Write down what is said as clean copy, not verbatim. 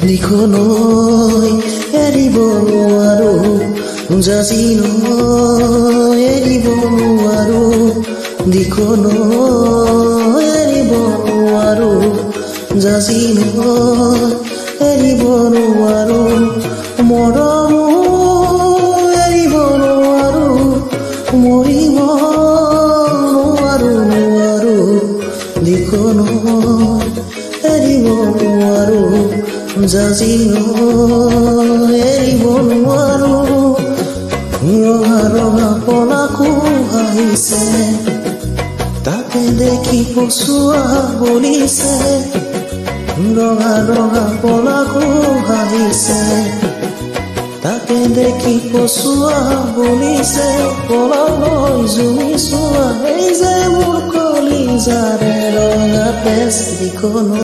দিখনৈ এৰিব নোৱাৰো যাচি নৈ এৰিব নোৱাৰো দিখনৈ এৰিব নোৱাৰো যাচি নৈ এৰিব নোৱাৰো মৰম এৰিব নোৱাৰো মৰিব নোৱাৰো দিখনৈ এৰিব নোৱাৰো যাচি নৈ এৰিব নোৱাৰো ৰঙা ৰঙা পলাকো আহিছে তাকে দেখি পচুৱা বলিছে ৰঙা ৰঙা পলাকো আহিছে তাকে দেখি পচুৱা বলিছে পলালৈ জুমি চোৱা এই যে মোৰ কলিজাৰে ৰঙা তেজ দিখনৈ